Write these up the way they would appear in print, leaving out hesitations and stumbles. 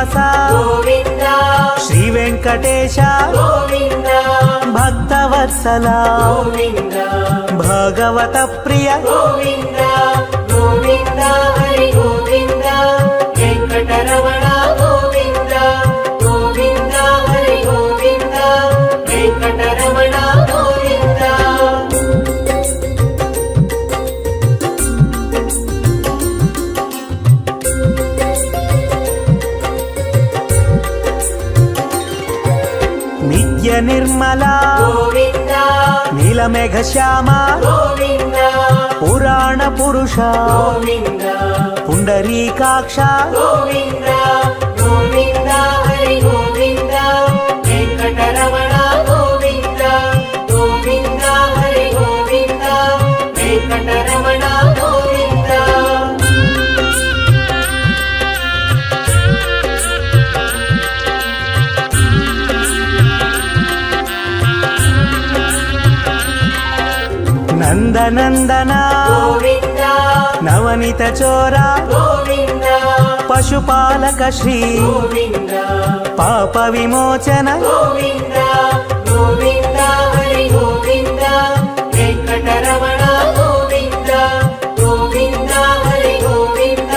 శ్రీనివాస గోవింద శ్రీ వెంకటేశ గోవింద భక్తవత్సల గోవింద భగవత ప్రియ గోవింద గోవింద హరి గోవింద వెంకటరమణ గోవింద గోవింద హరి గోవింద వెంకటరమణ గోవింద నిత్య నిర్మల గోవింద నీలమేఘ శ్యామ గోవింద పురాణ పురుష గోవింద పుండరీకాక్ష గోవింద గోవింద హరి గోవింద వెంకటరమణ గోవింద గోవింద హరి గోవింద వెంకటరమణ గోవింద నందనందన గోవింద నవనిత చోర గోవింద పశుపాలక శ్రీ గోవింద పాప విమోచన గోవింద గోవింద హరి గోవింద వెంకటరమణ గోవింద గోవింద హరి గోవింద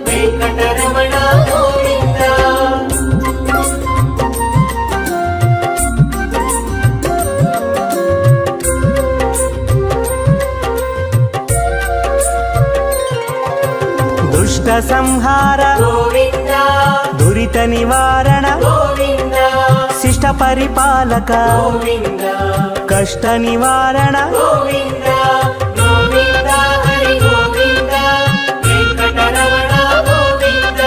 వెంకటరమణ గోవింద దుష్ట సంహార గోవింద దురిత నివారణ గోవింద శిష్ట పరిపాలక గోవింద కష్ట నివారణ గోవింద గోవింద హరి గోవింద వెంకటరమణ గోవింద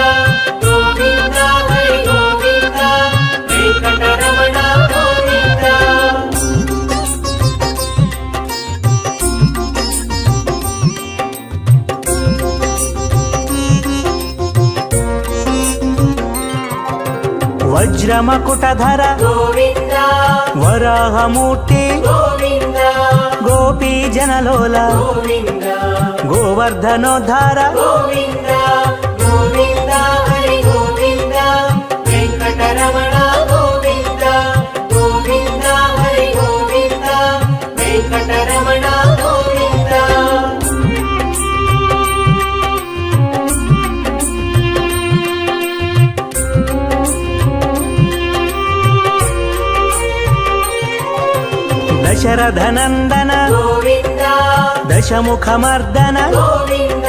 గోవింద హరి గోవింద వెంకటరమణ గోవింద వజ్రమకుటధర గోవింద వరాహమూర్తి గోవింద గోపీ జనలోల గోవింద గోవర్ధనోద్ధార గోవింద గోవింద హరి గోవింద వెంకటరమణ గోవింద గోవింద హరి గోవింద వెంకటరమణ గోవింద దశరథనందన గోవింద దశముఖమర్దన గోవింద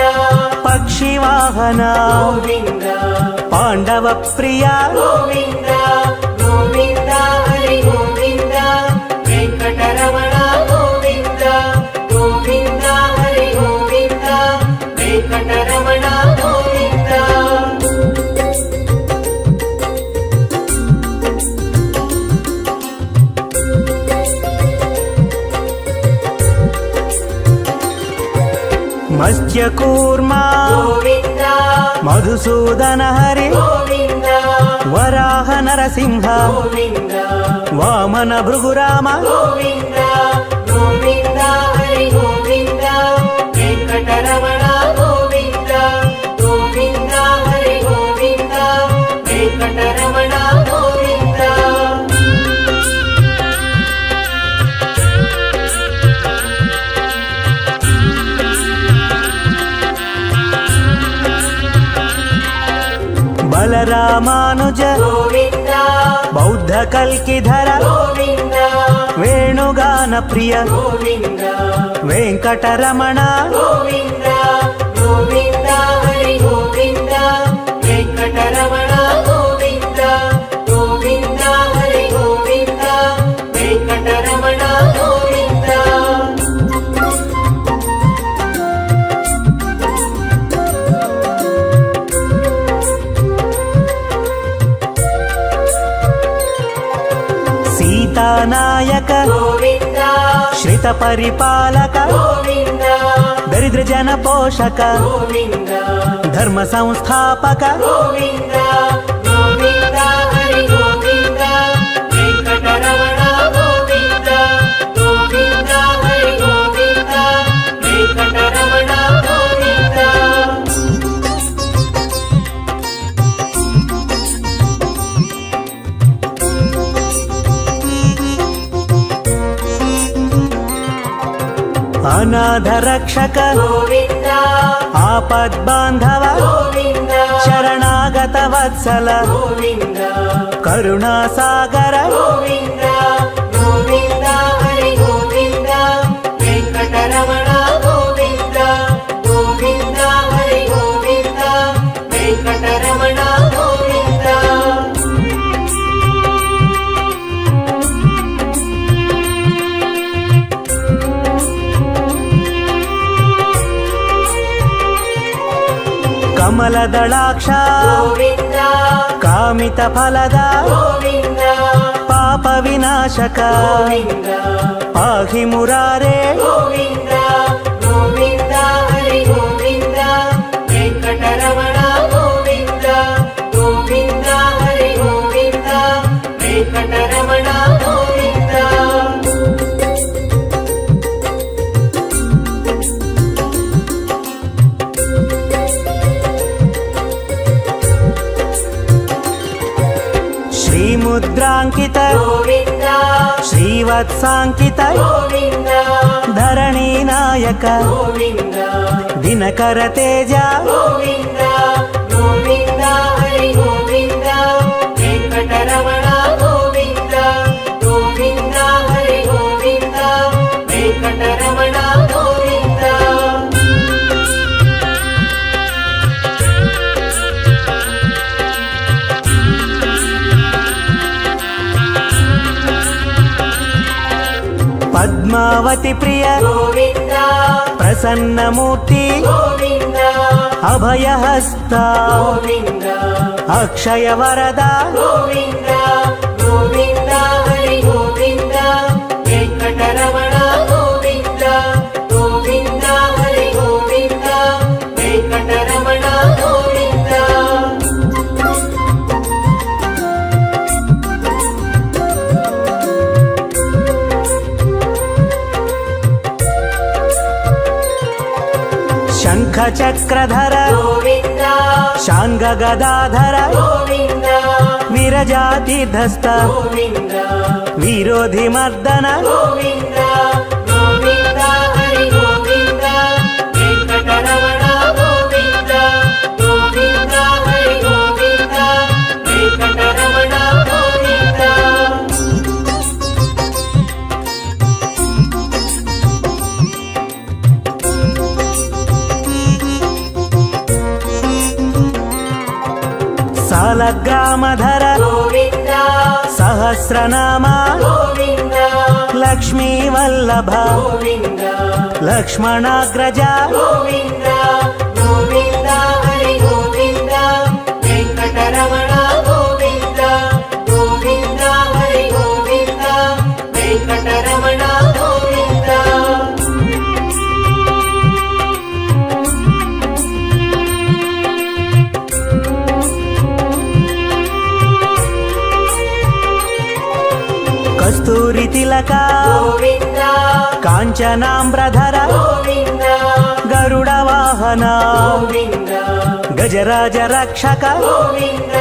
పక్షివాహన గోవింద పాండవ ప్రియ గోవింద గోవింద హరి గోవింద వెంకటరమణ గోవింద గోవింద హరి గోవింద వెంకటరమణ గోవింద మత్స్యకూర్మ గోవింద మధుసూదన హరి గోవింద వరాహ నరసింహ గోవింద వామన భృగురామ గోవింద గోవింద హరి గోవింద వెంకటరమణ గోవింద గోవింద హరి గోవింద వెంకటరమణ గోవింద బలరామానుజ గోవింద బౌద్ధ కల్కిధర గోవింద వేణుగాన ప్రియ గోవింద వెంకటరమణ గోవింద గోవింద హరి గోవింద వెంకటరమణ గోవింద గోవింద హరి గోవింద వెంకటరమణ గోవింద సీతానాయక గోవింద శ్రిత పరిపాలక గోవింద దరిద్ర జన పోషక గోవింద ధర్మ సంస్థాపక గోవింద గోవింద హరి గోవింద వెంకటరమణ గోవింద గోవింద హరి గోవింద వెంకటరమణ గోవింద ಅನಾಥ ರಕ್ಷಕ ಗೋವಿಂದ ಆಪದ್ಬಾಂಧವ ಗೋವಿಂದ ಶರಣಾಗತ ವತ್ಸಲ ಗೋವಿಂದ ಕರುಣಾಸಾಗರ ಗೋವಿಂದ ಗೋವಿಂದ ಹರಿ ಗೋವಿಂದ ವೆಂಕಟರಮಣ ಗೋವಿಂದ ಗೋವಿಂದ ಹರಿ ಗೋವಿಂದ ವೆಂಕಟರಮಣ ಗೋವಿಂದ ಕಮಲದಳಾಕ್ಷ ಗೋವಿಂದ ಕಾಮಿತ ಫಲದ ಗೋವಿಂದ ಪಾಪ ವಿನಾಶಕ ಗೋವಿಂದ ಪಾಹಿ ಮುರಾರೇ ಗೋವಿಂದ ಗೋವಿಂದ ಹರಿ ಗೋವಿಂದ ವೆಂಕಟರಮಣ ಗೋವಿಂದ ಗೋವಿಂದ ಹರಿ ಗೋವಿಂದ ವೆಂಕಟರಮಣ ಗೋವಿಂದ ಶ್ರೀಮುದ್ರಾಂಕಿತ ಗೋವಿಂದ ಶ್ರೀವತ್ಸಾಂಕಿತ ಗೋವಿಂದ ಧರಣಿ ನಾಯಕ ಗೋವಿಂದ ದಿನಕರ ತೇಜ ಗೋವಿಂದ ಗೋವಿಂದ ಹರಿ ಗೋವಿಂದ ವೆಂಕಟರಮಣ ಗೋವಿಂದ ಗೋವಿಂದ ಹರಿ ಗೋವಿಂದ ವೆಂಕಟರಮಣ ಗೋವಿಂದ ಪದ್ಮಾವತಿ ಪ್ರಿಯ ಗೋವಿಂದ ಪ್ರಸನ್ನ ಮೂರ್ತಿ ಗೋವಿಂದ ಅಭಯ ಹಸ್ತ ಗೋವಿಂದ ಅಕ್ಷಯ ವರದ ಗೋವಿಂದ ಗೋವಿಂದ ಹರಿ ಗೋವಿಂದ ವೆಂಕಟರಮಣ ಗೋವಿಂದ ಗೋವಿಂದ ಹರಿ ಗೋವಿಂದ ವೆಂಕಟರಮಣ ಗೋವಿಂದ ಶಂಖ ಚಕ್ರಧರ ಗೋವಿಂದ ಶಾಂಗ ಗದಾಧರ ಗೋವಿಂದ ವಿರಜಾತಿಧಸ್ತ ಗೋವಿಂದ ವಿರೋಧಿ ಮರ್ದನ ಗೋವಿಂದ ಗೋವಿಂದ ಹರಿ ಗೋವಿಂದ ವೆಂಕಟರಮಣ ಗೋವಿಂದ ಗೋವಿಂದ ಹರಿ ಗೋವಿಂದ ವೆಂಕಟರಮಣ ಗೋವಿಂದ ಸಾಲಗ್ರಾಮಧರ ಗೋವಿಂದ ಸಹಸ್ರನಾಮ ಗೋವಿಂದ ಲಕ್ಷ್ಮೀ ವಲ್ಲಭ ಗೋವಿಂದ ಲಕ್ಷ್ಮಣಾಗ್ರಜ ಗೋವಿಂದ ಗೋವಿಂದ ಹರಿ ಗೋವಿಂದ ವೆಂಕಟರಮಣ ಗೋವಿಂದ ಗೋವಿಂದ ಹರಿ ಗೋವಿಂದ ವೆಂಕಟರಮಣ ಗೋವಿಂದ ಕಸ್ತೂರಿ ತಿಲಕ ಗೋವಿಂದ ಕಾಂಚನಾಂಬ್ರಧರ ಗೋವಿಂದ ಗರುಡ ವಾಹನ ಗೋವಿಂದ ಗಜರಾಜ ರಕ್ಷಕ ಗೋವಿಂದ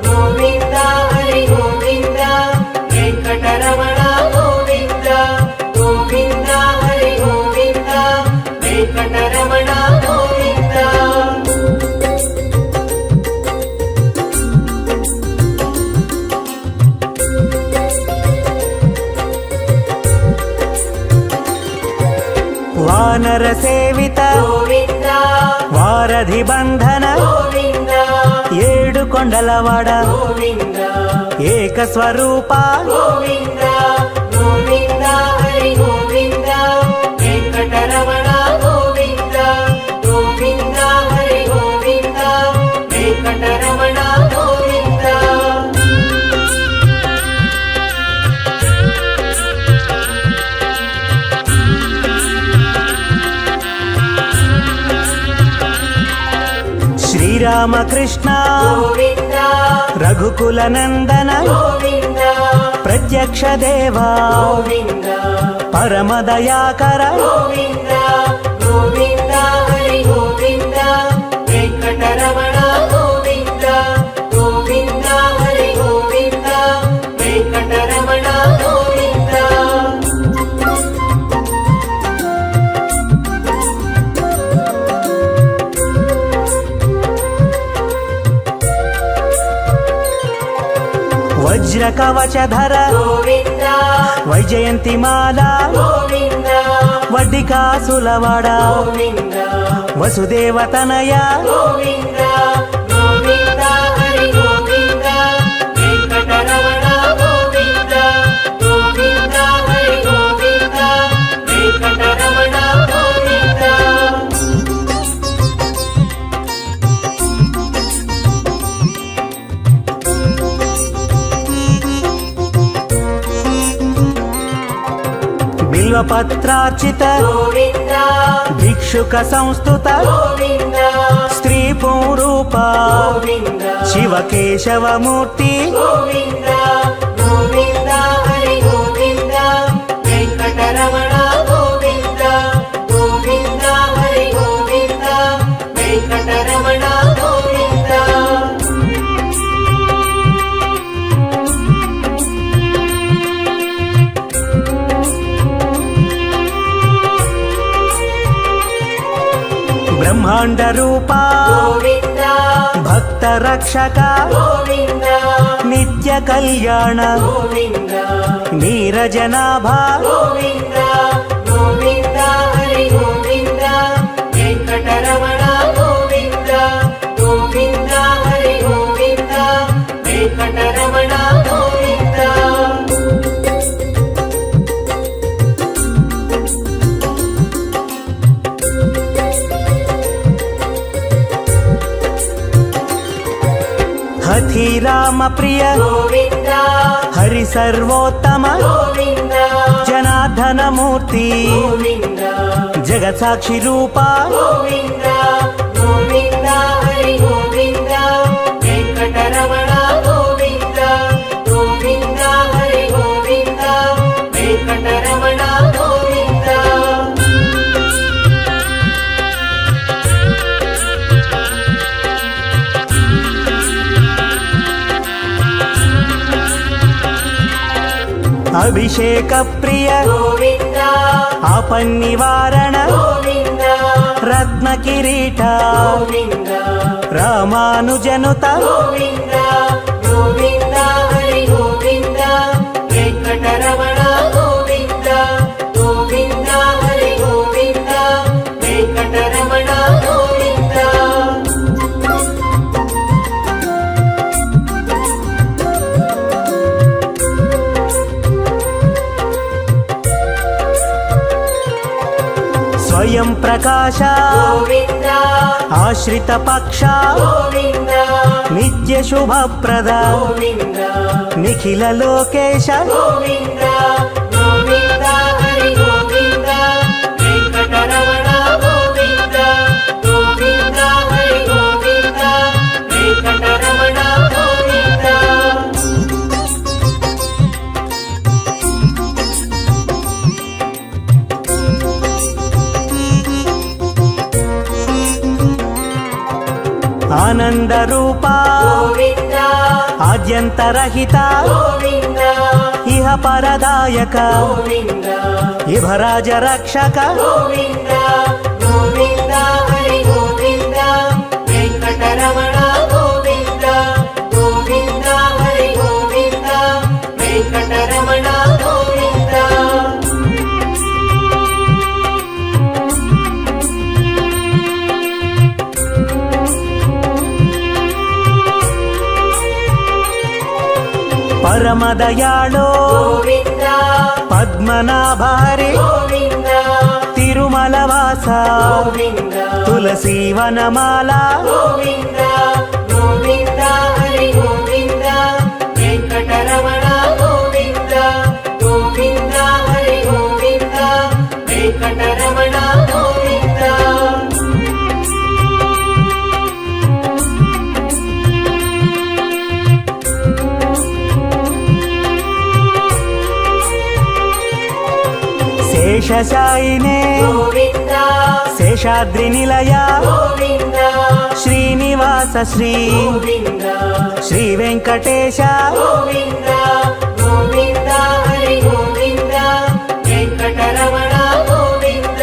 ಗೋವಿಂದ ಹರಿ ಗೋವಿಂದ ವೆಂಕಟರಮಣ ಗೋವಿಂದ ಗೋವಿಂದ ಹರಿ ಗೋವಿಂದ ವೆಂಕಟರಮಣ ಗೋವಿಂದ ವಾನರ ಸೇವಿತ ಗೋವಿಂದ ವಾರಧಿ ಬಂಧನ ಗೋವಿಂದ ಏಳು ಕೊಂಡಲವಾಡ ಗೋವಿಂದ ಏಕ ಸ್ವರೂಪ ಗೋವಿಂದ ಗೋವಿಂದ ಹರಿ ಗೋವಿಂದ ವೆಂಕಟರಮಣ ಗೋವಿಂದ ಗೋವಿಂದ ಹರಿ ಗೋವಿಂದ ವೆಂಕಟರಮಣ ಗೋವಿಂದ ಶ್ರೀರಾಮಕೃಷ್ಣ ಗೋವಿಂದ ರಘುಕುಲ ನಂದನ ಗೋವಿಂದ ಪ್ರತ್ಯಕ್ಷ ದೇವ ಗೋವಿಂದ ಪರಮ ದಯಾಕರ ಗೋವಿಂದ ಗೋವಿಂದ ಹರಿ ಗೋವಿಂದ ವೆಂಕಟರಮಣ ಗೋವಿಂದ ಗೋವಿಂದ ಹರಿ ಗೋವಿಂದ ವೆಂಕಟರಮಣ ಗೋವಿಂದ వజ్ర కవచధర గోవింద వైజయంతిమాల గోవింద వడ్డికాసులవాడ గోవింద వసుదేవతనయ గోవింద గోవింద హరి గోవింద వెంకటరమణ గోవింద గోవింద హరి గోవింద వెంకటరమణ గోవింద బిల్వపత్రార్చిత గోవింద భిక్షుక సంస్థుత గోవింద స్త్రీ పూరూప గోవింద శివకేశవమూర్తి గోవింద గోవింద హరి గోవింద వెంకటరమణ గోవింద గోవింద హరి గోవింద వెంకటరమణ గోవింద బ్రహ్మాండ రూప గోవింద భక్త రక్షక గోవింద నిత్య కళ్యాణ గోవింద నీరజనాభ గోవింద గోవింద హరి గోవింద వెంకటరమణ గోవింద గోవింద హరి గోవింద వెంకటరమణ గోవింద హఠి రామ ప్రియ గోవింద హరి సర్వోత్తమ గోవింద జనార్దన మూర్తి గోవింద జగత్ సాక్షి రూప గోవింద గోవింద హరి గోవింద వెంకటరమణ గోవింద గోవింద హరి గోవింద వెంకటరమణ గోవింద అభిషేక ప్రియ గోవింద ఆపన్నివారణ గోవింద రత్న కిరీట గోవింద రామానుజనుత గోవింద గోవింద హరి గోవింద వెంకటరమణ గోవింద గోవింద హరి గోవింద వెంకటరమణ గోవింద స్వయం ప్రకాశ గోవింద ఆశ్రిత పక్ష గోవింద నిత్య శుభప్రద గోవింద నిఖిల లోకేశ గోవింద గోవింద హరి గోవింద వెంకటరమణ గోవింద గోవింద హరి గోవింద వెంకటరమణ గోవింద ఆనంద రూప గోవింద ఆద్యంతరహిత గోవింద ఇహ పరదాయక గోవింద ఇభరాజ రక్షక గోవింద గోవింద హరి గోవింద వెంకటరమణ గోవింద గోవింద హరి గోవింద వెంకటరమణ గోవింద పరమదయాళో గోవింద పద్మనాభ హరి గోవింద తిరుమల వాస గోవింద తులసీ వనమాల గోవింద గోవింద హరి గోవింద వెంకటరమణ గోవింద గోవింద హరి గోవింద వెంకటరమణ గోవింద శేషశాయినే గోవింద శేషాద్రి నిలయ గోవింద శ్రీనివాస శ్రీ గోవింద శ్రీ వెంకటేశ గోవింద గోవింద హరి గోవింద వెంకటరమణ గోవింద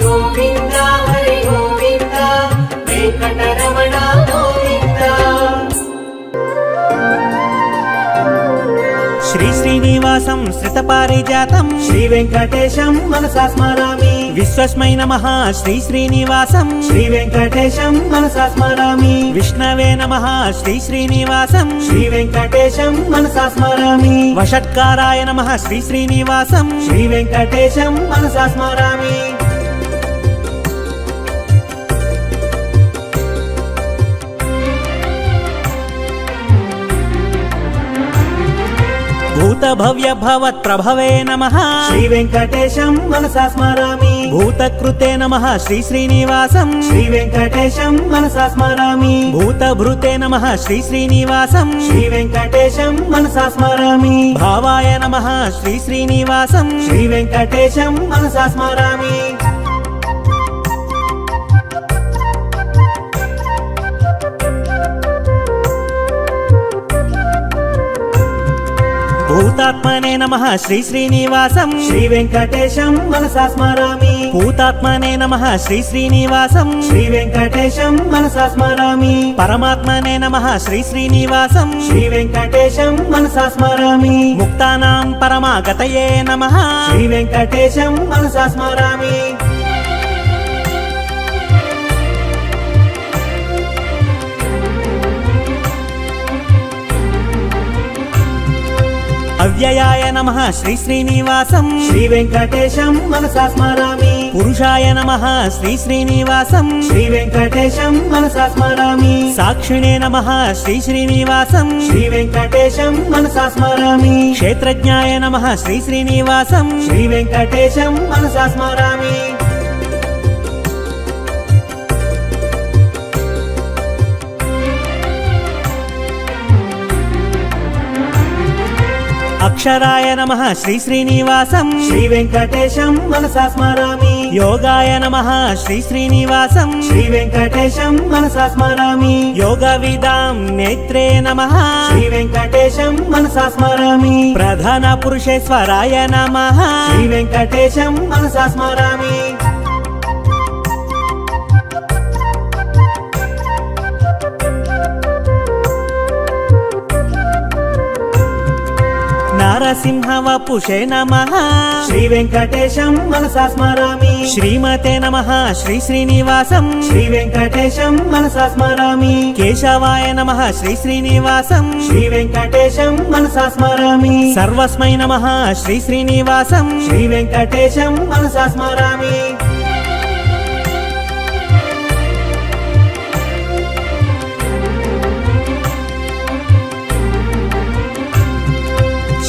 గోవింద హరి గోవింద వెంకటరమణ గోవింద శ్రీ శ్రీనివాసం శ్రితపారిజాతం శ్రీ వెంకటేశం మనసా స్మరామి విశ్వస్మై నమః శ్రీ శ్రీనివాసం శ్రీ వెంకటేశం మనసా స్మరామి విష్ణవే నమః శ్రీ శ్రీనివాసం శ్రీ వెంకటేశం మనసా స్మరామి వషట్కారాయ నమః శ్రీ శ్రీనివాసం శ్రీ వెంకటేశం మనసా స్మరామి భూత భవ్య భవత్ ప్రభవే నమః శ్రీ వెంకటేశం మనసా స్మరామి భూతకృతే నమః శ్రీ శ్రీనివాసం శ్రీ వెంకటేశం మనసా స్మరామి భూతభృతే నమః శ్రీ శ్రీనివాసం శ్రీ వెంకటేశం మనసా స్మరామి భావాయ నమః శ్రీ శ్రీనివాసం శ్రీ వెంకటేశం మనసా స్మరామి భూతాత్మనే నమః శ్రీ శ్రీనివాసం శ్రీ వెంకటేశం మనసా స్మరామి భూతాత్మనే నమః శ్రీ శ్రీనివాసం శ్రీ వెంకటేశం మనసా స్మరామి పరమాత్మనే నమః శ్రీ శ్రీనివాసం శ్రీ వెంకటేశం మనసా స్మరామి ముక్తానాం పరమాగతయే నమః శ్రీ వెంకటేశం మనసా స్మరామి అవ్యయాయ నమః శ్రీ శ్రీనివాసం శ్రీ వెంకటేశం మనసా స్మరామి పురుషాయ నమః శ్రీ శ్రీనివాసం శ్రీ వెంకటేశం మనసా స్మరామి సాక్షిణే నమః శ్రీ శ్రీనివాసం శ్రీ వెంకటేశం మనసా స్మరామి క్షేత్రజ్ఞాయ నమః శ్రీ శ్రీనివాసం శ్రీ వెంకటేశం మనసా స్మరామి అక్షరాయ నమః శ్రీ శ్రీనివాసం శ్రీ వెంకటేశం మనసా స్మరామి యోగాయ నమః శ్రీ శ్రీనివాసం శ్రీ వెంకటేశం మనసా స్మరామి యోగ విదాం నేత్రే నమః శ్రీ వెంకటేశం మనసా స్మరామి ప్రధాన పురుషేశ్వరాయ నమః శ్రీ వెంకటేశం మనసా స్మరామి నారసింహ వపుషే నమః శ్రీ వెంకటేశం మనసా స్మరామి శ్రీమతే నమః శ్రీ శ్రీనివాసం శ్రీ వెంకటేశం మనసా స్మరామి కేశవాయ నమః శ్రీ శ్రీనివాసం శ్రీ వెంకటేశం మనసా స్మరామి సర్వస్మై నమః శ్రీ శ్రీనివాసం శ్రీ వెంకటేశం మనసా స్మరామి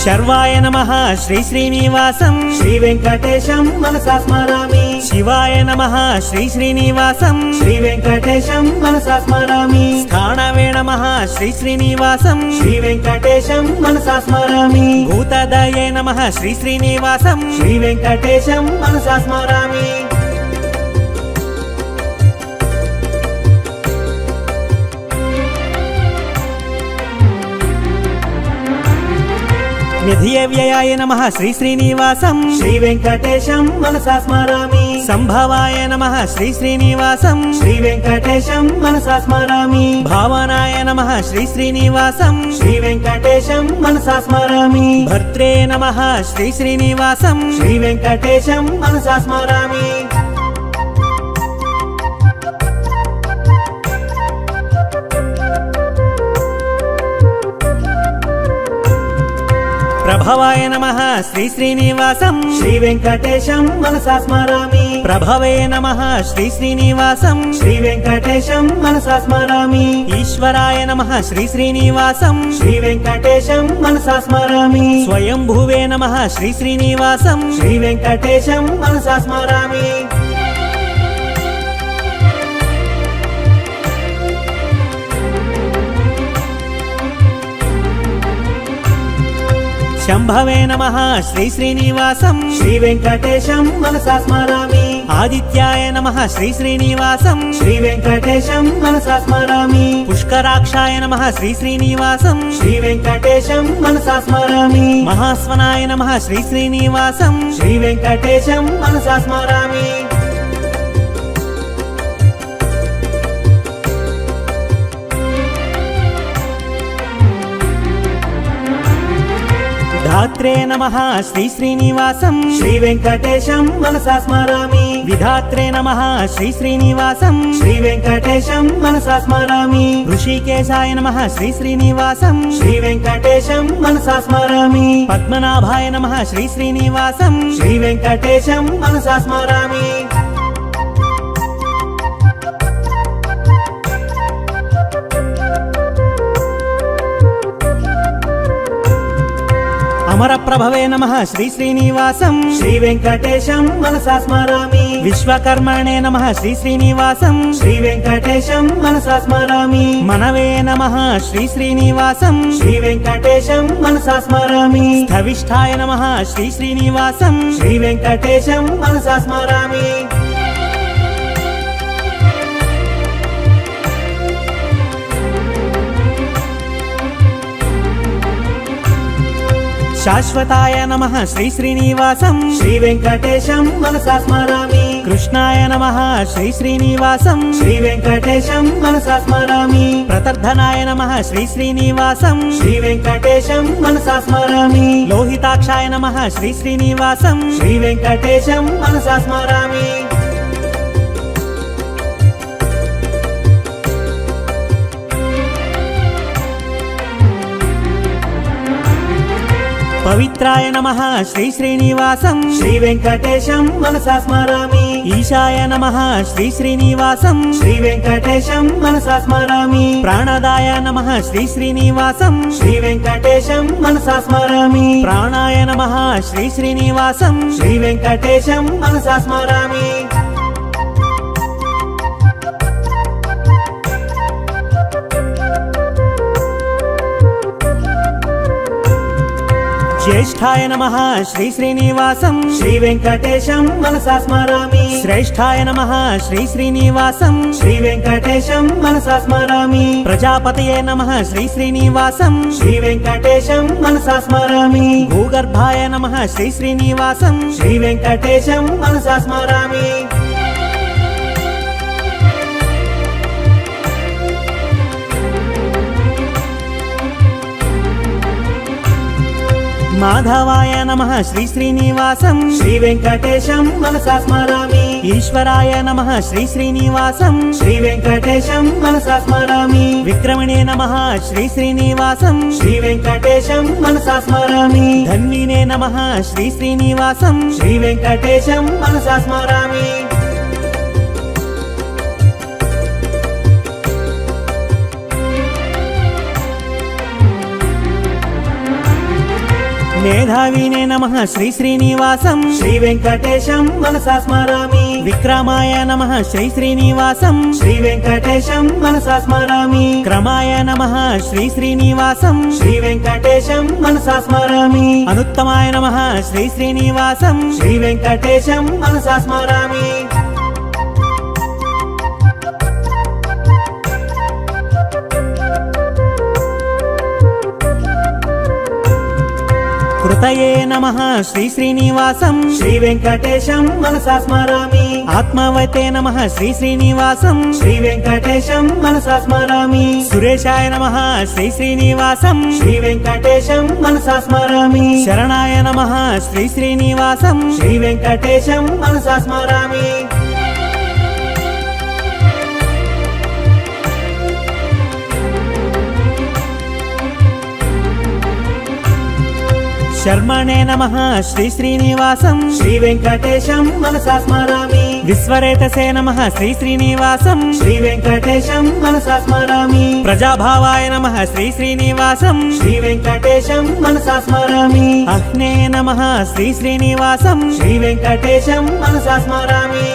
శర్వాయ నమః శ్రీ శ్రీనివాసం శ్రీ వెంకటేశం మనసా స్మరామి శివాయ నమః శ్రీ శ్రీనివాసం శ్రీ వెంకటేశం మనసా స్మరామి స్థానవే నమః శ్రీ శ్రీనివాసం శ్రీ వెంకటేశం మనసా స్మరామి భూతదయే నమః శ్రీ శ్రీనివాసం శ్రీ వెంకటేశం మనసా స్మరామి నిధియవ్యయాయ నమః శ్రీ శ్రీనివాసం శ్రీ వెంకటేశం మనసా స్మరామి సంభవాయ నమః శ్రీ శ్రీనివాసం శ్రీ వెంకటేశం మనసా స్మరామి భావనాయ నమః శ్రీ శ్రీనివాసం శ్రీ వెంకటేశం మనసా స్మరామి భర్త్రే నమః శ్రీ శ్రీనివాసం శ్రీ వెంకటేశం మనసా స్మరామి ప్రభవాయ నమః శ్రీ శ్రీనివాసం శ్రీ వెంకటేశం మనసా స్మరామి ప్రభవే నమః శ్రీ శ్రీనివాసం శ్రీ వెంకటేశం మనసా స్మరామి ఈశ్వరాయ నమః శ్రీ శ్రీనివాసం శ్రీ వెంకటేశం మనసా స్మరామి స్వయంభువే నమః శ్రీ శ్రీనివాసం శ్రీ వెంకటేశం మనసా స్మరామి శంభవే నమః శ్రీ శ్రీనివాసం శ్రీ వెంకటేశం మనసా స్మరామి ఆదిత్యాయ నమః శ్రీ శ్రీనివాసం శ్రీ వెంకటేశం మనసా స్మరామి పుష్కరాక్షాయ నమః శ్రీ శ్రీనివాసం శ్రీ వెంకటేశం మనసా స్మరామి మహాస్వనాయ నమః శ్రీ శ్రీనివాసం శ్రీ వెంకటేశం మనసా స్మరామి ధాత్రే నమః శ్రీ శ్రీనివాసం శ్రీ వెంకటేశం మనసా స్మరామి విధాత్రే నమః శ్రీ శ్రీనివాసం శ్రీ వెంకటేశం మనసా స్మరామి ఋషికేశాయ నమః శ్రీ శ్రీనివాసం శ్రీ వెంకటేశం మనసా స్మరామి పద్మనాభాయ నమః శ్రీ శ్రీనివాసం శ్రీ వెంకటేశం మనసా స్మరామి అమరప్రభవే నమః శ్రీ శ్రీనివాసం శ్రీ వెంకటేశం మనసా స్మరామి విశ్వకర్మణే నమః శ్రీ శ్రీనివాసం శ్రీ వెంకటేశం మనసా స్మరామి మనవే నమః శ్రీ శ్రీనివాసం శ్రీ వెంకటేశం మనసా స్మరామి స్థవిష్ఠాయ నమః శ్రీ శ్రీనివాసం శ్రీ వెంకటేశం మనసా స్మరామి శాశ్వతాయ నమః శ్రీ శ్రీనివాసం శ్రీ వెంకటేశం మనసా స్మరామి కృష్ణాయ నమః శ్రీ శ్రీనివాసం శ్రీ వెంకటేశం మనసా స్మరామి ప్రతర్ధనాయ నమః శ్రీ శ్రీనివాసం శ్రీ వెంకటేశం మనసా స్మరామి లోహితాక్షాయ నమః శ్రీ శ్రీనివాసం శ్రీ వెంకటేశం మనసా స్మరామి పవిత్రాయ నమః శ్రీ శ్రీనివాసం శ్రీ వెంకటేశం మనసా స్మరామి ఈశాయ నమః శ్రీ శ్రీనివాసం శ్రీ వెంకటేశం మనసా స్మరామి ప్రాణదాయ నమః శ్రీ శ్రీనివాసం శ్రీ వెంకటేశం మనసా స్మరామి ప్రాణాయ నమః శ్రీ శ్రీనివాసం శ్రీ వెంకటేశం మనసా స్మరామి జ్యేష్ఠాయ నమః శ్రీ శ్రీనివాసం శ్రీ వెంకటేశం మనసా స్మరామి శ్రేష్ఠాయ నమః శ్రీ శ్రీనివాసం శ్రీ వెంకటేశం మనసా స్మరామి ప్రజాపతయే నమః శ్రీ శ్రీనివాసం శ్రీ వెంకటేశం మనసా స్మరామి భూగర్భాయ నమః శ్రీ శ్రీనివాసం శ్రీ వెంకటేశం మనసా స్మరామి మాధవాయ నమః శ్రీ శ్రీనివాసం శ్రీ వెంకటేశం మనసా స్మరామి ఈశ్వరాయ నమః శ్రీ శ్రీనివాసం శ్రీ వెంకటేశం మనసా స్మరామి విక్రమణే నమః శ్రీ శ్రీనివాసం శ్రీ వెంకటేశం మనసా స్మరామి ధన్వినే నమః శ్రీ శ్రీనివాసం శ్రీ వెంకటేశం మనసా స్మరామి మేధావినే నమః శ్రీ శ్రీనివాసం శ్రీ వెంకటేశం మనసా స్మరామి విక్రమాయ నమః శ్రీ శ్రీనివాసం శ్రీ వెంకటేశం మనసా స్మరామి క్రమాయ నమః శ్రీ శ్రీనివాసం శ్రీ వెంకటేశం మనసా స్మరామి అనుత్తమాయ నమః శ్రీ శ్రీనివాసం శ్రీ వెంకటేశం మనసా స్మరామి కృతయే నమః శ్రీ శ్రీనివాసం శ్రీ వెంకటేశం మనసా స్మరామి ఆత్మవతే నమః శ్రీ శ్రీనివాసం శ్రీ వెంకటేశం మనసా స్మరామి సురేశాయ నమః శ్రీ శ్రీనివాసం శ్రీ వెంకటేశం మనసా స్మరామి శరణాయ నమః శ్రీ శ్రీనివాసం శ్రీ వెంకటేశం మనసా స్మరామి శర్మణే నమః శ్రీ శ్రీనివాసం శ్రీ వెంకటేశం మనసా స్మరామి విశ్వరేతసే నమః శ్రీ శ్రీనివాసం శ్రీ వెంకటేశం మనసా స్మరామి ప్రజాభావాయ నమః శ్రీ శ్రీనివాసం శ్రీ వెంకటేశం మనసా స్మరామి అహ్నే నమః శ్రీ శ్రీనివాసం శ్రీ వెంకటేశం మనసా స్మరామి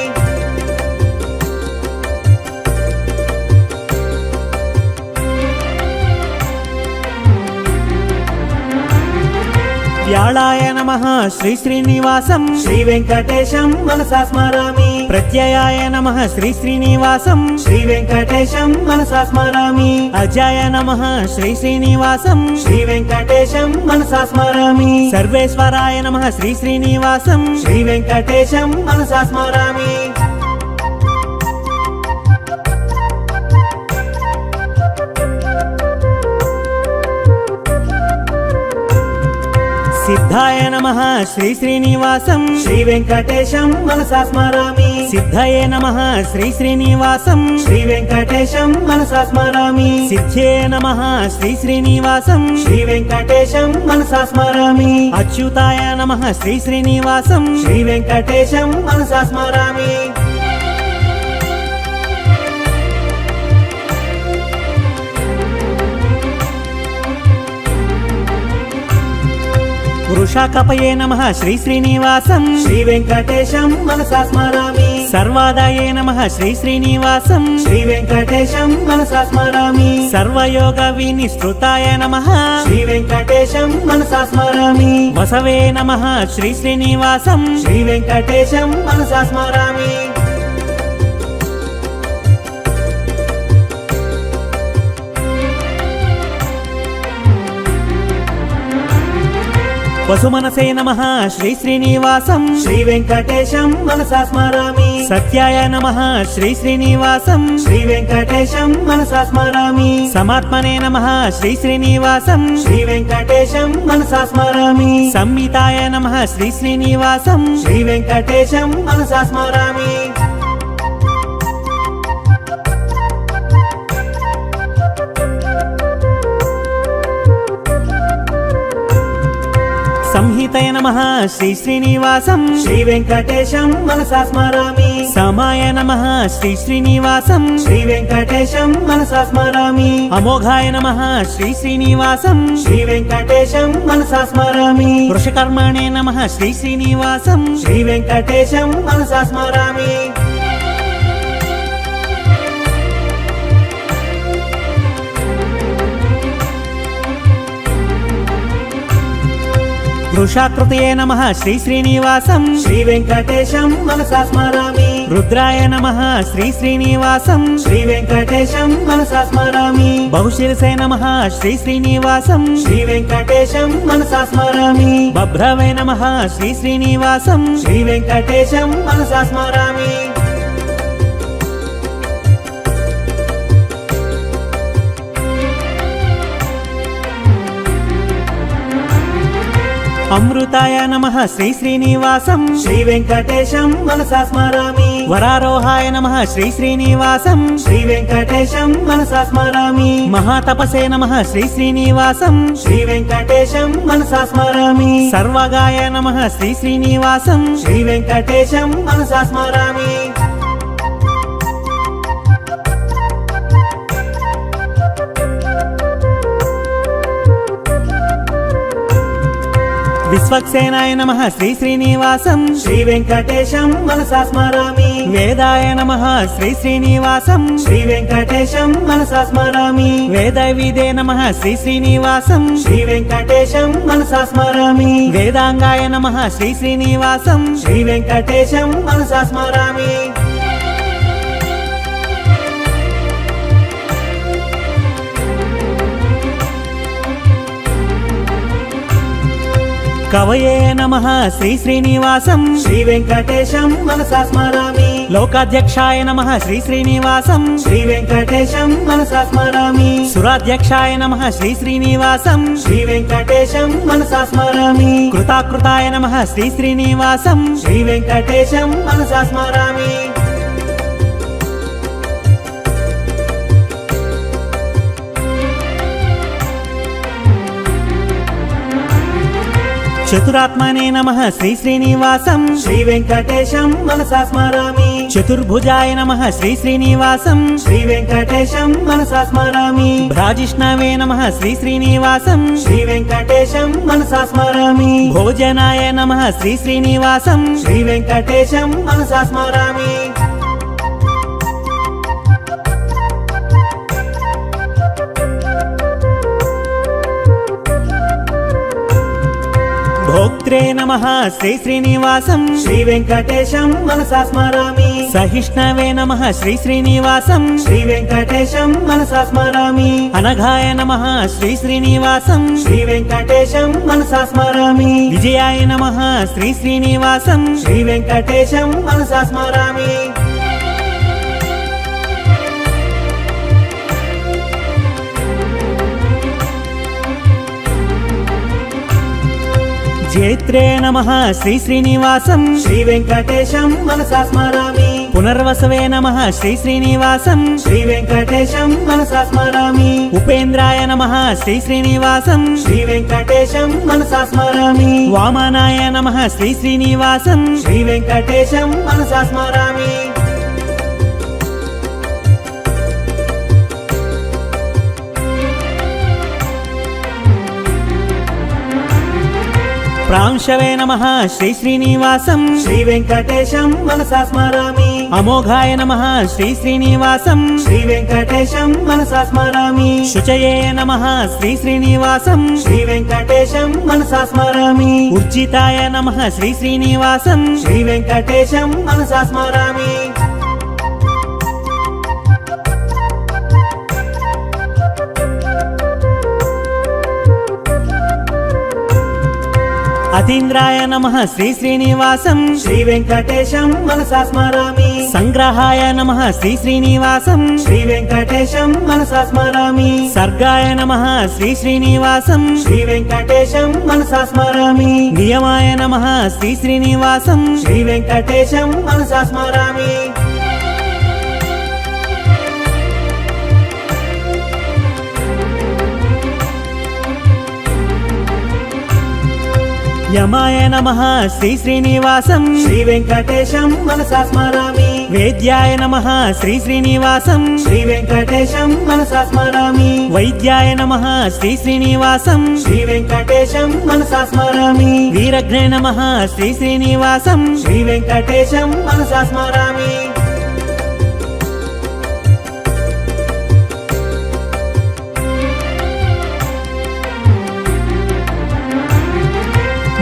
వ్యాళాయ నమః శ్రీ శ్రీనివాసం శ్రీ వెంకటేశం మనసా స్మరామి ప్రత్యయాయ నమః శ్రీ శ్రీనివాసం శ్రీ వెంకటేశం మనసా స్మరామి అజాయ నమః శ్రీ శ్రీనివాసం శ్రీ వెంకటేశం మనసా స్మరామి సర్వేశ్వరాయ నమః శ్రీ శ్రీనివాసం శ్రీ వెంకటేశం మనసా స్మరామి సిద్ధాయ నమః శ్రీ శ్రీనివాసం శ్రీ వెంకటేశం మనసా స్మరామి సిద్ధయే నమః శ్రీ శ్రీనివాసం శ్రీ వెంకటేశం మనసా స్మరామి సిద్ధ్యే నమః శ్రీ శ్రీనివాసం శ్రీ వెంకటేశం మనసా స్మరామి అచ్యుతాయ నమః శ్రీ శ్రీనివాసం శ్రీ వెంకటేశం మనసా స్మరామి వృషాకపయే నమః శ్రీ శ్రీనివాసం శ్రీ వెంకటేశం మనసా స్మరామి సర్వాదాయే నమః శ్రీ శ్రీనివాసం శ్రీ వెంకటేశం మనసా స్మరామి సర్వయోగ వినిష్కృతాయ నమః శ్రీ వెంకటేశం మనసా స్మరామి వసవే నమః శ్రీ శ్రీనివాసం శ్రీ వెంకటేశం మనసా స్మరామి వసుమనసే నమః శ్రీ శ్రీనివాసం శ్రీ వెంకటేశం మనసా స్మరామి సత్యాయ నమః శ్రీ శ్రీనివాసం శ్రీ వెంకటేశం మనసా స్మరామి సమాత్మనే నమః శ్రీ శ్రీనివాసం శ్రీ వెంకటేశం మనసా స్మరామి సంహితాయ నమః శ్రీ శ్రీనివాసం శ్రీ వెంకటేశం మనసా స్మరామి సంహితయ నమః శ్రీ శ్రీనివాసం శ్రీ వెంకటేశం మనసా స్మరామి సమాయ నమః శ్రీ శ్రీనివాసం శ్రీ వెంకటేశం మనసా స్మరామి అమోఘాయ నమః శ్రీ శ్రీనివాసం శ్రీ వెంకటేశం మనసా స్మరామి వృషకర్మణే నమః శ్రీ శ్రీనివాసం శ్రీ వెంకటేశం మనసా స్మరామి వృషాకృతయే నమః శ్రీ శ్రీనివాసం శ్రీ వెంకటేశం మనసా స్మరామి రుద్రాయ నమః శ్రీ శ్రీనివాసం శ్రీ వెంకటేశం మనసా స్మరామి బహుశిరసే నమః శ్రీ శ్రీనివాసం శ్రీ వెంకటేశం మనసా స్మరామి బభ్రవే నమః శ్రీ శ్రీనివాసం శ్రీ వెంకటేశం మనసా స్మరామి అమృతాయ నమః శ్రీ శ్రీనివాసం శ్రీ వెంకటేశం మనసా స్మరామి వరారోహాయ నమః శ్రీ శ్రీనివాసం శ్రీ వెంకటేశం మనసా స్మరామి మహాతపసే నమః శ్రీ శ్రీనివాసం శ్రీ వెంకటేశం మనసా స్మరామి సర్వగాయ నమః శ్రీ శ్రీనివాసం శ్రీ వెంకటేశం మనసా స్మరామి విశ్వక్సేనాయ నమః శ్రీ శ్రీనివాసం శ్రీ వెంకటేశం మనసా స్మరామి వేదాయ నమః శ్రీ శ్రీనివాసం శ్రీ వెంకటేశం మనసా స్మరామి వేదవిదే నమః శ్రీ శ్రీనివాసం శ్రీ వెంకటేశం మనసా స్మరామి వేదాంగాయ నమః శ్రీ శ్రీనివాసం శ్రీ వెంకటేశం మనసా స్మరామి కవయే నమః శ్రీ శ్రీనివాసం శ్రీ వెంకటేశం మనసా స్మరామి లోకాధ్యక్షాయ నమః శ్రీ శ్రీనివాసం శ్రీ వెంకటేశం మనసా స్మరామి సురాధ్యక్షాయ నమః శ్రీ శ్రీనివాసం శ్రీ వెంకటేశం మనసా స్మరామి కృతాకృతాయ నమః శ్రీ శ్రీనివాసం శ్రీ వెంకటేశం మనసా స్మరామి చతురాత్మనే నమః శ్రీ శ్రీనివాసం శ్రీ వెంకటేశం మనసా స్మరామి చతుర్భుజాయ నమః శ్రీ శ్రీనివాసం శ్రీ వెంకటేశం మనసా స్మరామి భ్రాజిష్ణవే నమః శ్రీ శ్రీనివాసం శ్రీ వెంకటేశం మనసా స్మరామి భోజనాయ నమః శ్రీ శ్రీనివాసం శ్రీ వెంకటేశం మనసా స్మరామి భోక్త్రే నమః శ్రీ శ్రీనివాసం శ్రీ వెంకటేశం మనసా స్మరామి సహిష్ణవే నమః శ్రీ శ్రీనివాసం శ్రీ వెంకటేశం మనసా స్మరామి అనఘాయ నమః శ్రీ శ్రీనివాసం శ్రీ వెంకటేశం మనసా స్మరామి విజయాయ నమః శ్రీ శ్రీనివాసం శ్రీ వెంకటేశం మనసా స్మరామి జేత్రే నమః శ్రీ శ్రీనివాసం శ్రీ వెంకటేశం మనసా స్మరామి పునర్వసవే నమః శ్రీ శ్రీనివాసం శ్రీ వెంకటేశం మనసా స్మరామి ఉపేంద్రాయ నమః శ్రీ శ్రీనివాసం శ్రీ వెంకటేశం మనసా స్మరామి వామనాయ నమః శ్రీ శ్రీనివాసం శ్రీ వెంకటేశం మనసా స్మరామి ప్రాంశవే నమః శ్రీ శ్రీనివాసం శ్రీ వెంకటేశం మనసా స్మరామి అమోఘాయ నమః శ్రీ శ్రీనివాసం శ్రీ వెంకటేశం మనసా స్మరామి శుచయే నమః శ్రీ శ్రీనివాసం శ్రీ వెంకటేశం మనసా స్మరామి ఉర్జితాయ నమః శ్రీ శ్రీనివాసం శ్రీ వెంకటేశం మనసా స్మరామి అతీంద్రాయ నమః శ్రీ శ్రీనివాసం శ్రీ వెంకటేశం మనసా స్మరామి సంగ్రహాయ నమః శ్రీ శ్రీనివాసం శ్రీ వెంకటేశం మనసా స్మరామి సర్గాయ నమః శ్రీ శ్రీనివాసం శ్రీ వెంకటేశం మనసా స్మరామి నియమాయ నమః శ్రీ శ్రీనివాసం శ్రీ వెంకటేశం మనసా స్మరామి యమాయ నమః శ్రీ శ్రీనివాసం శ్రీ వెంకటేశం మనసా స్మరామి వేద్యాయ నమః శ్రీ శ్రీనివాసం శ్రీ వెంకటేశం మనసా స్మరామి వైద్యాయ నమః శ్రీ శ్రీనివాసం శ్రీ వెంకటేశం మనసా స్మరామి వీరఘ్నే నమః శ్రీ శ్రీనివాసం శ్రీ వెంకటేశం మనసా స్మరామి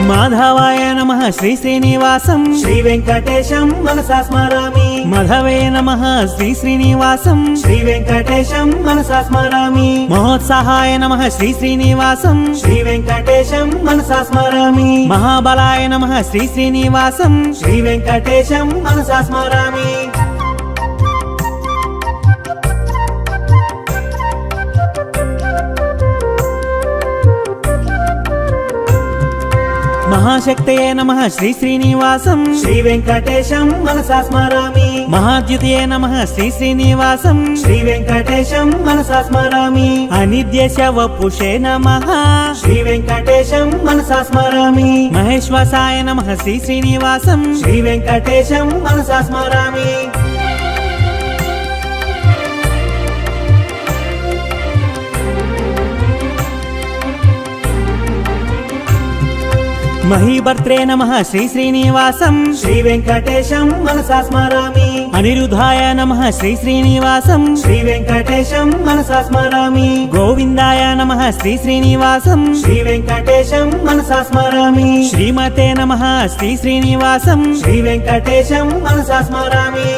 మాధవాయ నమః శ్రీ శ్రీనివాసం శ్రీ వెంకటేశం మనసా స్మరామి మధవే నమః శ్రీ శ్రీనివాసం శ్రీ వెంకటేశం మనసా స్మరామి మహోత్సాహాయ నమః శ్రీ శ్రీనివాసం శ్రీ వెంకటేశం మనసా స్మరామి మహాబలాయ నమః శ్రీ శ్రీనివాసం శ్రీ వెంకటేశం మనసా స్మరామి మహాశక్తయే నమః శ్రీ శ్రీనివాసం శ్రీ వెంకటేశం మనసా స్మరామి మహాద్యుతయే నమః శ్రీ శ్రీనివాసం శ్రీ వెంకటేశం మనసా స్మరామి అనిద్యశ వపుషే నమః శ్రీ వెంకటేశం మనసా స్మరామి మహేశ్వసాయ నమః శ్రీ శ్రీనివాసం శ్రీ వెంకటేశం మనసా స్మరామి మహీభర్త్రే నమః శ్రీ శ్రీనివాసం శ్రీ వెంకటేశం మనసా స్మరామి అనిరుద్ధాయ నమః శ్రీ శ్రీనివాసం శ్రీ వెంకటేశం మనసా స్మరామి గోవిందాయ నమః శ్రీ శ్రీనివాసం శ్రీ వెంకటేశం మనసా స్మరామి శ్రీమతే నమః శ్రీ శ్రీనివాసం శ్రీ వెంకటేశం మనసా స్మరామి